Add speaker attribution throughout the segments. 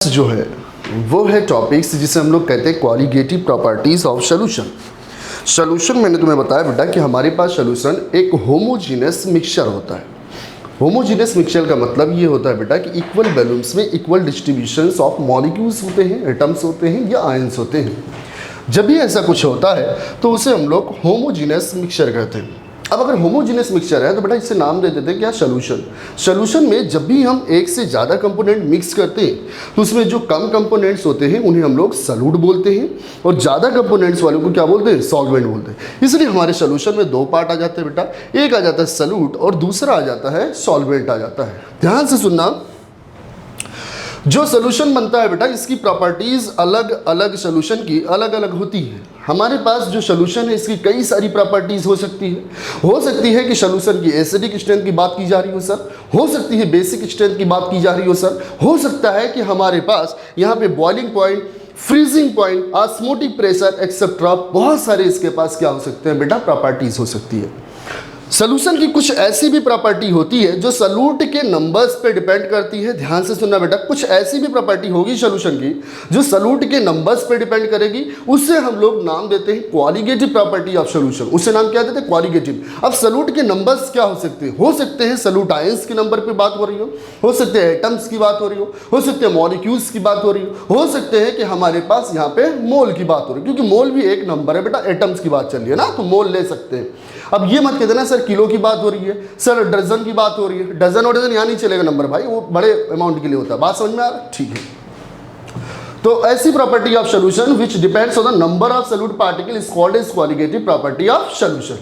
Speaker 1: जो है वो है टॉपिक्स जिसे हम लोग कहते हैं qualitative properties of solution. Solution मैंने तुम्हें बताया बेटा कि हमारे पास सोल्यूशन एक होमोजीनियस मिक्सचर होता है। होमोजीनियस मिक्सचर का मतलब ये होता है बेटा कि इक्वल वॉल्यूम्स में इक्वल डिस्ट्रीब्यूशंस ऑफ मॉलिक्यूल्स होते हैं, एटम्स होते हैं या आयंस होते हैं। जब भी ऐसा कुछ होता है तो उसे हम लोग होमोजीनियस मिक्सचर कहते हैं। अब अगर होमोजीनियस मिक्सचर है तो बेटा इससे नाम दे देते हैं क्या, सोल्यूशन। सोल्यूशन में जब भी हम एक से ज़्यादा कंपोनेंट मिक्स करते हैं तो उसमें जो कम कंपोनेंट्स होते हैं उन्हें हम लोग सॉल्यूट बोलते हैं और ज़्यादा कंपोनेंट्स वालों को क्या बोलते हैं, सॉल्वेंट बोलते हैं। इसलिए हमारे सोल्यूशन में दो पार्ट आ जाते हैं बेटा, एक आ जाता है सॉल्यूट और दूसरा आ जाता है सॉल्वेंट आ जाता है। ध्यान से सुनना, जो सोल्यूशन बनता है बेटा इसकी प्रॉपर्टीज अलग अलग सोल्यूशन की अलग अलग होती है। हमारे पास जो सोल्यूशन है इसकी कई सारी प्रॉपर्टीज हो सकती है कि सोल्यूशन की एसिडिक स्ट्रेंथ की बात की जा रही हो सर, हो सकती है बेसिक स्ट्रेंथ की बात की जा रही हो सर, हो सकता है कि हमारे पास यहाँ पे boiling point, freezing point, osmotic pressure etcetera बहुत सारे इसके पास क्या हो सकते हैं बेटा, प्रॉपर्टीज हो सकती है। सोल्यूशन की कुछ ऐसी भी प्रॉपर्टी होती है जो सॉल्यूट के नंबर्स पे डिपेंड करती है। ध्यान से सुनना बेटा, कुछ ऐसी भी प्रॉपर्टी होगी सोल्यूशन की जो सॉल्यूट के नंबर्स पे डिपेंड करेगी, उससे हम लोग नाम देते हैं क्वालिटेटिव प्रॉपर्टी ऑफ सोल्यूशन। उससे नाम क्या देते हैं, क्वालिटेटिव। अब सॉल्यूट के नंबर्स क्या हो सकते हैं सॉल्यूट आयंस के नंबर पे बात हो रही हो सकते हैं एटम्स की बात हो रही हो सकते हैं मॉलिक्यूल्स की बात हो रही हो सकते हैं कि हमारे पास यहाँ पे मोल की बात हो रही है, क्योंकि मोल भी एक नंबर है बेटा, एटम्स की बात चल रही है ना, तो मोल ले सकते हैं। अब ये मत कह देना सर किलो की बात हो रही है, सर डजन की बात हो रही है। डजन और डजन यहाँ नहीं चलेगा नंबर भाई, वो बड़े अमाउंट के लिए होता है। बात समझ में आ रहा है? ठीक है। तो ऐसी property of solution which depends on the number of solute particle is called as qualitative property of solution.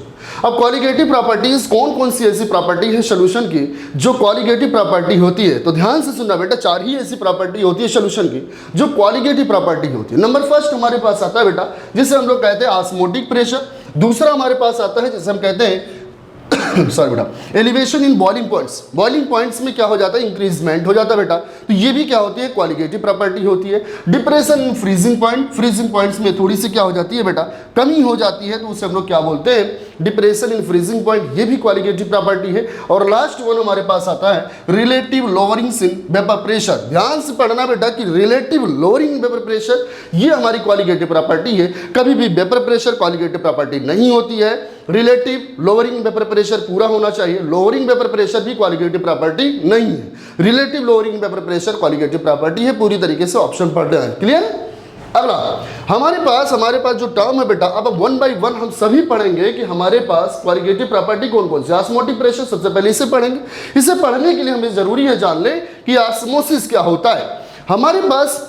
Speaker 1: अब क्वालिटेटिव प्रॉपर्टीज कौन कौन सी ऐसी प्रॉपर्टी है सोल्यूशन की जो क्वालिटेटिव प्रॉपर्टी होती है, तो ध्यान से सुनना बेटा, चार ही ऐसी प्रॉपर्टी होती है सोल्यूशन की जो क्वालिटेटिव प्रॉपर्टी होती है। नंबर फर्स्ट हमारे पास आता है बेटा जिसे हम लोग कहते हैं ऑस्मोटिक प्रेशर। दूसरा हमारे पास आता है जिसे हम कहते हैं सॉरी बेटा, elevation in boiling points. Boiling points में क्या हो जाता है, इंक्रीजमेंट हो जाता है बेटा, तो ये भी क्या होती है, क्वालिटेटिव प्रॉपर्टी होती है। Depression in freezing point, freezing points में थोड़ी सी क्या हो जाती है बेटा, कमी हो जाती है, तो उसे हम लोग क्या बोलते हैं, डिप्रेशन इन फ्रीजिंग पॉइंट, ये भी क्वालिटेटिव प्रॉपर्टी है। और लास्ट वन हमारे पास आता है relative lowering in vapour pressure. ध्यान से पढ़ना बेटा कि रिलेटिव लोअरिंग वेपर प्रेशर ये हमारी क्वालिटेटिव प्रॉपर्टी है। कभी भी वेपर प्रेशर क्वालिटेटिव प्रॉपर्टी नहीं होती है, रिलेटिव लोअरिंग वेपर प्रेशर पूरा होना चाहिए। लोअरिंग वेपर प्रेशर भी क्वालिटेटिव प्रॉपर्टी नहीं है, relative lowering vapour pressure qualitative property है। पूरी तरीके से ऑप्शन पढ़ना है, क्लियर। अगला हमारे पास जो टर्म है बेटा, अब वन बाय वन हम सभी पढ़ेंगे कि हमारे पास क्वालिटेटिव प्रॉपर्टी कौन कौन सी। ऑस्मोटिक प्रेशर सबसे पहले इसे पढ़ेंगे। इसे पढ़ने के लिए हमें जरूरी है जान ले कि ऑस्मोसिस क्या होता है। हमारे पास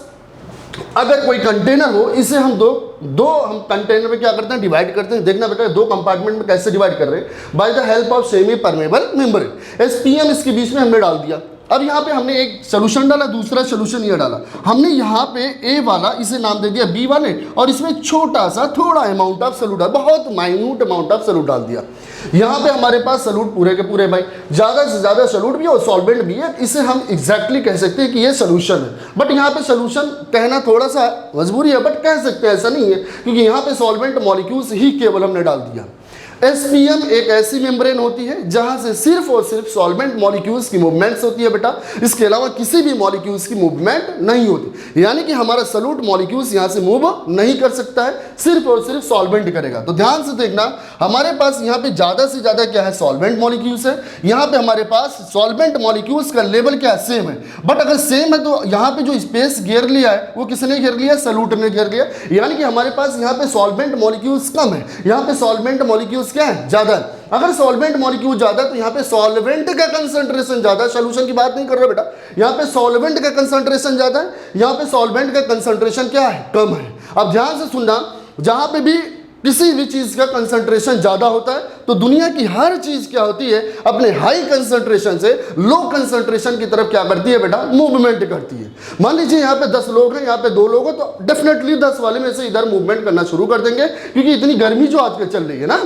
Speaker 1: अगर कोई कंटेनर हो, इसे हम दो हम कंटेनर में क्या करते हैं, डिवाइड करते हैं। देखना बेटा दो कंपार्टमेंट में कैसे डिवाइड कर रहे हैं, by the help of semi permeable membrane. SPM इसके बीच में हमने डाल दिया। अब यहाँ पे हमने एक सोल्यूशन डाला, दूसरा सोल्यूशन ये डाला। हमने यहाँ पे ए वाला इसे नाम दे दिया बी वाले, और इसमें छोटा सा थोड़ा अमाउंट ऑफ सॉल्यूट डाल, बहुत माइन्यूट अमाउंट ऑफ सॉल्यूट डाल दिया। यहाँ पे हमारे पास सॉल्यूट पूरे के पूरे भाई, ज़्यादा से ज़्यादा सॉल्यूट भी और सॉल्वेंट भी है। इसे हम एग्जैक्टली कह सकते हैं कि ये सोल्यूशन है। बट यहाँ पे सोल्यूशन कहना थोड़ा सा मजबूरी है, बट कह सकते हैं, ऐसा नहीं है, क्योंकि यहाँ पे सॉल्वेंट मॉलिक्यूल्स ही केवल हमने डाल दिया। एसपीएम एक ऐसी मेम्ब्रेन होती है जहां से सिर्फ और सिर्फ सॉल्वेंट मॉलिक्यूल्स की मूवमेंट्स होती है बेटा, इसके अलावा किसी भी मॉलिक्यूल्स की मूवमेंट नहीं होती। यानी कि हमारा सॉल्यूट मॉलिक्यूल्स यहां से मूव नहीं कर सकता है, सिर्फ और सिर्फ सॉल्वेंट करेगा। तो ध्यान से देखना, हमारे पास यहाँ पे ज्यादा से ज्यादा क्या है, सॉल्वेंट मॉलिक्यूल्स है। यहाँ पे हमारे पास सॉल्वेंट मॉलिक्यूल्स का लेवल क्या है, सेम है। बट अगर सेम है तो यहाँ पे जो स्पेस घेर लिया है वो किसने घेर लिया, सॉल्यूट ने घेर लिया। यानी कि हमारे पास यहाँ पे सॉल्वेंट मॉलिक्यूल्स कम है, यहाँ पे सॉल्वेंट मॉलिक्यूल्स क्या है, ज्यादा है। अगर सॉल्वेंट मॉलिक्यूल ज्यादा तो यहाँ पे सॉल्वेंट का कंसंट्रेशन ज्यादा, सोल्यूशन की बात नहीं कर रहा बेटा, यहाँ पे सॉल्वेंट का कंसंट्रेशन ज्यादा है, यहाँ पे सॉल्वेंट का कंसंट्रेशन क्या है, कम है। अब ध्यान से सुनना, जहां पे भी किसी भी चीज का कंसंट्रेशन ज्यादा होता है तो दुनिया की हर चीज क्या होती है, अपने हाई कंसंट्रेशन से लो कंसंट्रेशन की तरफ क्या करती है बेटा, मूवमेंट करती है। मान लीजिए यहाँ पे 10 लोग हैं, यहाँ पे 2 लोग हो, तो डेफिनेटली 10 वाले में से इधर मूवमेंट करना शुरू कर देंगे, क्योंकि इतनी गर्मी जो आजकल चल रही है ना,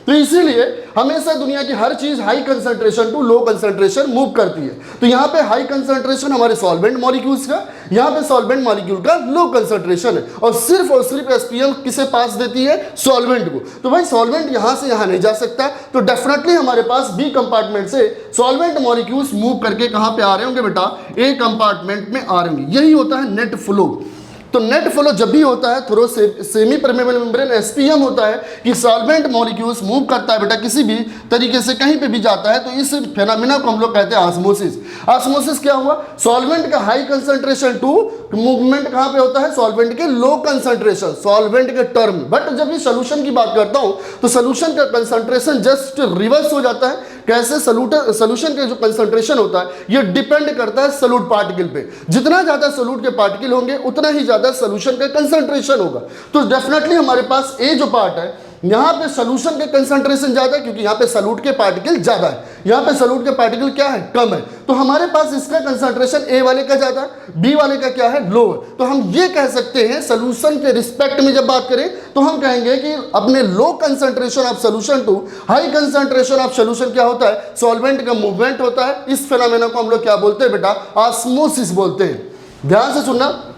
Speaker 1: तो इसीलिए हमेशा दुनिया की हर चीज high concentration to low concentration move करती है। तो यहाँ पे हाई कंसंट्रेशन हमारे सॉल्वेंट मॉलिक्यूल्स का, यहाँ पे सॉल्वेंट मॉलिक्यूल का लो कंसंट्रेशन है, और सिर्फ एसपीएम किसे पास देती है, सॉल्वेंट को। तो भाई सॉल्वेंट यहाँ से यहाँ नहीं जा सकता, तो डेफिनेटली हमारे पास बी कंपार्टमेंट से सॉल्वेंट मॉलिक्यूल्स मूव करके कहाँ पे आ रहे होंगे बेटा, ए कंपार्टमेंट में आ रहे होंगे। यही होता है नेट फ्लो। तो नेट फ्लो जब भी होता है through semi permeable membrane SPM होता है कि सॉल्वेंट मॉलिक्यूल्स मूव करता है बेटा, किसी भी तरीके से कहीं पे भी जाता है, तो इस फेनोमेना को हम लोग कहते हैं ऑस्मोसिस। ऑस्मोसिस क्या हुआ, सॉल्वेंट का हाई कंसंट्रेशन टू मूवमेंट कहाँ पे होता है, सॉल्वेंट के लो कंसंट्रेशन, सॉल्वेंट के टर्म। बट जब ये सोल्यूशन की बात करता हूं तो सोल्यूशन का कंसंट्रेशन जस्ट रिवर्स हो जाता है। कैसे, सोल्यूशन का जो कंसंट्रेशन होता है ये डिपेंड करता है सोल्यूट पार्टिकल पे। जितना ज्यादा सोल्यूट के पार्टिकल होंगे उतना ही ज्यादा सोल्यूशन का कंसंट्रेशन होगा। तो डेफिनेटली हमारे पास ए जो पार्ट है यहाँ पे सोल्यूशन के कंसंट्रेशन ज्यादा है, क्योंकि यहाँ पे सोल्यूट के पार्टिकल ज्यादा है, यहाँ पे सोल्यूट के पार्टिकल क्या है, कम है। तो हमारे पास इसका कंसंट्रेशन ए वाले का ज्यादा है, बी वाले का क्या है, लो है। तो हम ये कह सकते हैं सोल्यूशन के रिस्पेक्ट में जब बात करें तो हम कहेंगे कि अपने low concentration of solution to high concentration of solution क्या होता है, सॉल्वेंट का मूवमेंट होता है। इस फेनोमेना को हम लोग क्या बोलते हैं बेटा, ऑस्मोसिस बोलते हैं। ध्यान से सुनना,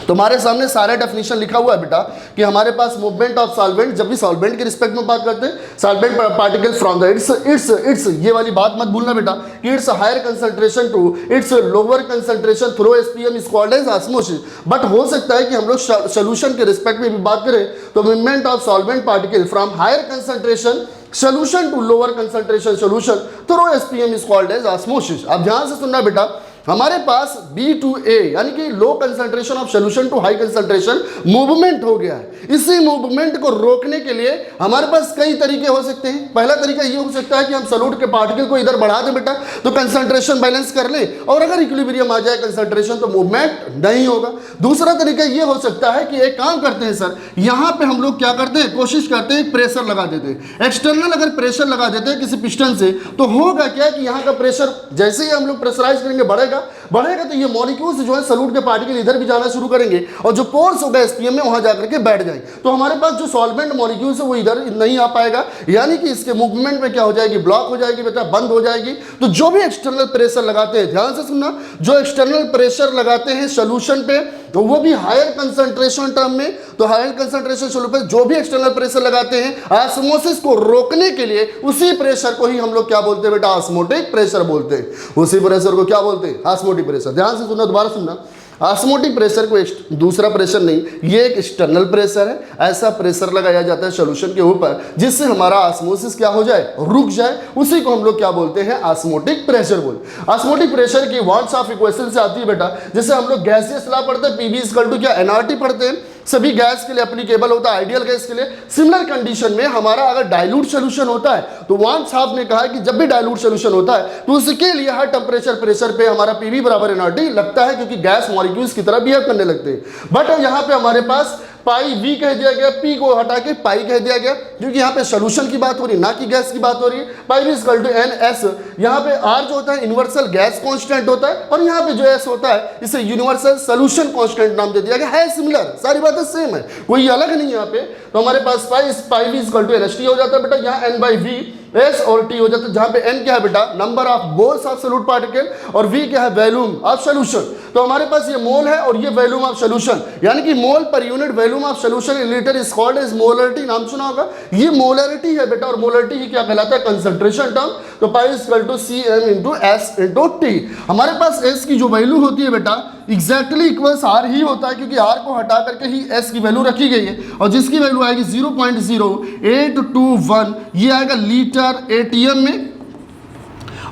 Speaker 1: तुम्हारे सामने सारा डेफिनेशन लिखा हुआ है बेटा कि हमारे पास मूवमेंट ऑफ सॉल्वेंट, जब भी सॉल्वेंट के रिस्पेक्ट में बात करते हैं, solvent particle from the its ये वाली बात मत भूलना बेटा कि its higher concentration to its lower concentration through SPM is called as osmosis. But हो सकता है कि हम लोग सोल्यूशन के रिस्पेक्ट में भी बात करें तो movement of solvent particle from higher concentration solution to lower concentration solution through SPM is called as osmosis। अब ध्यान से सुनना बेटा, हमारे पास B to A यानी कि low concentration of solution to high concentration movement हो गया है। इसी मूवमेंट को रोकने के लिए हमारे पास कई तरीके हो सकते हैं। पहला तरीका ये हो सकता है कि हम सोल्यूट के पार्टिकल को इधर बढ़ा दें बेटा, तो कंसंट्रेशन बैलेंस कर ले, और अगर इक्विलिब्रियम आ जाए कंसंट्रेशन तो मूवमेंट नहीं होगा। दूसरा तरीका ये हो सकता है कि एक काम करते हैं सर, यहाँ पे हम लोग क्या करते हैं, कोशिश करते हैं प्रेशर लगा देते हैं। एक्सटर्नल अगर प्रेशर लगा देते हैं किसी पिस्टन से तो होगा क्या कि यहाँ का प्रेशर जैसे ही हम लोग प्रेशराइज करेंगे बढ़ेगा तो ये मॉलिक्यूल्स जो है सोल्यूट के पार्टिकल इधर भी जाना शुरू करेंगे, और जो पोर्स होगा एसपीएम में वहां जाकर के बैठ जाएंगे। तो हमारे पास जो सॉल्वेंट मॉलिक्यूल्स है वो इधर नहीं आ पाएगा, यानी कि इसके मूवमेंट में क्या हो जाएगी, ब्लॉक हो जाएगी बेटा, बंद हो जाएगी। तो जो भी एक्सटर्नल प्रेशर लगाते हैं, ध्यान से सुनना, जो एक्सटर्नल प्रेशर लगाते हैं सोल्यूशन पे तो वो भी हायर कंसंट्रेशन टर्म में, तो हायर कंसंट्रेशन सोल्यूशन पे जो भी एक्सटर्नल प्रेशर लगाते हैं ऑस्मोसिस को रोकने के लिए, उसी प्रेशर को ही हम लोग क्या बोलते हैं बेटा, ऑस्मोटिक प्रेशर बोलते हैं। उसी प्रेशर को क्या बोलते हैं, ऑस्मोटिक प्रेशर। ध्यान से सुनना, दोबारा सुनना, ऑस्मोटिक प्रेशर को दूसरा प्रेशर नहीं, ये एक एक्सटर्नल प्रेशर है। ऐसा प्रेशर लगाया जाता है सोल्यूशन के ऊपर जिससे हमारा ऑस्मोसिस क्या हो जाए, रुक जाए। उसी को हम लोग क्या बोलते हैं, ऑस्मोटिक प्रेशर बोलते। ऑस्मोटिक प्रेशर की वॉल्स ऑफ इक्वेशन से आती है बेटा, जैसे हम लोग गैसियस लॉ पढ़ते हैं, पीवी इक्वल टू क्या, एनआरटी पढ़ते हैं, सभी गैस के लिए एप्लीकेबल होता है, आइडियल गैस के लिए। सिमिलर कंडीशन में हमारा अगर डाइल्यूट सॉल्यूशन होता है तो वान साहब ने कहा कि जब भी डाइल्यूट सॉल्यूशन होता है तो उसके लिए हर टेम्परेचर प्रेशर पे हमारा पीवी बराबर एनआरटी लगता है, क्योंकि गैस मॉलिक्यूल्स की तरह बिहेव करने लगते हैं। बट यहाँ पे हमारे पास पाई वी कह दिया गया, पी को हटा के पाई कह दिया गया, क्योंकि यहाँ पे सोल्यूशन की बात हो रही है ना कि गैस की बात हो रही है। Pi V equal to N S, यहाँ पे आर जो होता है यूनिवर्सल गैस कांस्टेंट होता है, और यहाँ पे जो एस होता है इसे यूनिवर्सल सोल्यूशन कांस्टेंट नाम दे दिया गया है। सिमिलर, सारी बातें सेम है, कोई अलग नहीं है यहाँ पे। तो हमारे पास pi V equal to N S T हो जाता है बेटा, यहाँ एन बाई वी एस और टी हो जाता है, जहां पे एन क्या है बेटा, number of moles of solute particle, और वी क्या है, वॉल्यूम ऑफ सोल्यूशन। तो हमारे पास ये मोल है और ये वॉल्यूम ऑफ सोल्यूशन, यानी कि मोल पर unit volume of solution in litre is called as molarity. नाम सुना होगा, ये मोलरिटी है बेटा, और मोलरिटी ही क्या कहलाता है, कंसंट्रेशन टर्म। तो pi equal to C M into S into T. हमारे पास एस की जो वैल्यू होती है बेटा एग्जैक्टली इक्वल्स आर ही होता है, क्योंकि आर को हटा करके ही एस की वैल्यू रखी गई है, और जिसकी वैल्यू आएगी 0.0821, ये आएगा लीटर एटीएम में,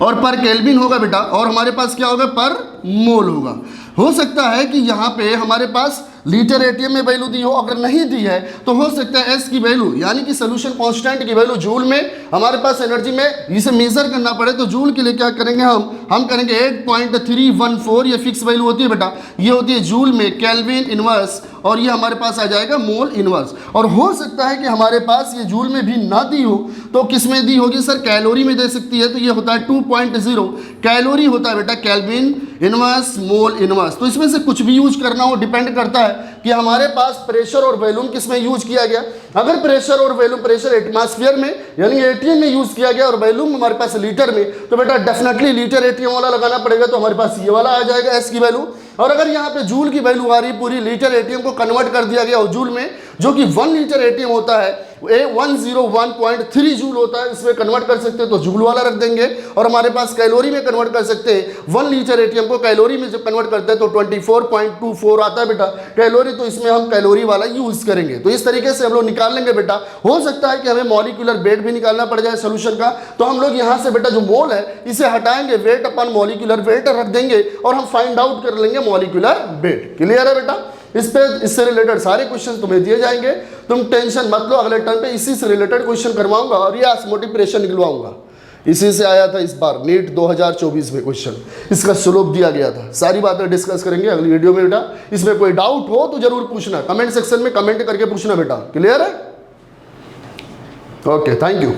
Speaker 1: और पर केल्विन होगा बेटा, और हमारे पास क्या होगा, पर मोल होगा। हो सकता है कि यहाँ पे हमारे पास लीटर एटीएम में वैल्यू दी हो, अगर नहीं दी है तो हो सकता है एस की वैल्यू यानी कि सोल्यूशन कांस्टेंट की वैल्यू जूल में, हमारे पास एनर्जी में इसे मेजर करना पड़े तो जूल के लिए क्या करेंगे, हम करेंगे 8.314, ये फिक्स वैल्यू होती है बेटा, ये होती है जूल में केल्विन इनवर्स और ये हमारे पास आ जाएगा मोल इनवर्स। और हो सकता है कि हमारे पास ये जूल में भी ना दी हो तो किस में दी होगी सर, कैलोरी में दे सकती है। तो ये होता है 2.0 कैलोरी होता है बेटा, केल्विन इनवर्स मोल इनवर्स। तो इसमें से कुछ भी यूज करना हो, डिपेंड करता है कि हमारे पास प्रेशर और वॉल्यूम किस में यूज किया गया। अगर प्रेशर और वॉल्यूम, प्रेशर एटमॉस्फेयर में यानी एटीएम में यूज किया गया और वॉल्यूम हमारे पास लीटर में, तो बेटा डेफिनेटली लीटर एटीएम वाला लगाना पड़ेगा, तो हमारे पास ये वाला आ जाएगा एस की वैल्यू। और अगर यहाँ पे जूल की वैल्यू आ रही पूरी, लीटर एटीएम को कन्वर्ट कर दिया गया और जूल में, जो कि 1 लीटर एटीएम होता है 101.3 जूल होता है, इसमें कन्वर्ट कर सकते हैं तो जूल वाला रख देंगे। और हमारे पास कैलोरी में कन्वर्ट कर सकते हैं, 1 लीटर एटीएम को कैलोरी में जब कन्वर्ट करते हैं तो 24.24 आता है बेटा कैलोरी, तो इसमें हम कैलोरी वाला यूज करेंगे। तो इस तरीके से हम लोग निकाल लेंगे बेटा। हो सकता है कि हमें मॉलिक्यूलर वेट भी निकालना पड़ जाए सोल्यूशन का, तो हम लोग यहाँ से बेटा जो मोल है इसे हटाएंगे, वेट अपन मॉलिक्यूलर वेट रख देंगे और हम फाइंड आउट कर लेंगे मॉलिक्यूलर वेट। क्लियर है बेटा? इससे रिलेटेड सारे क्वेश्चन तुम्हें दिए जाएंगे, तुम टेंशन मत लो। अगले टर्म पे इसी से रिलेटेड क्वेश्चन करवाऊंगा और ये ऑस्मोटिक प्रेशर निकलवाऊंगा। इसी से आया था इस बार नीट 2024 में क्वेश्चन, इसका स्लोप दिया गया था। सारी बातें डिस्कस करेंगे अगली वीडियो में बेटा। इसमें कोई डाउट हो तो जरूर पूछना, कमेंट सेक्शन में कमेंट करके पूछना बेटा। क्लियर है? Okay, thank you.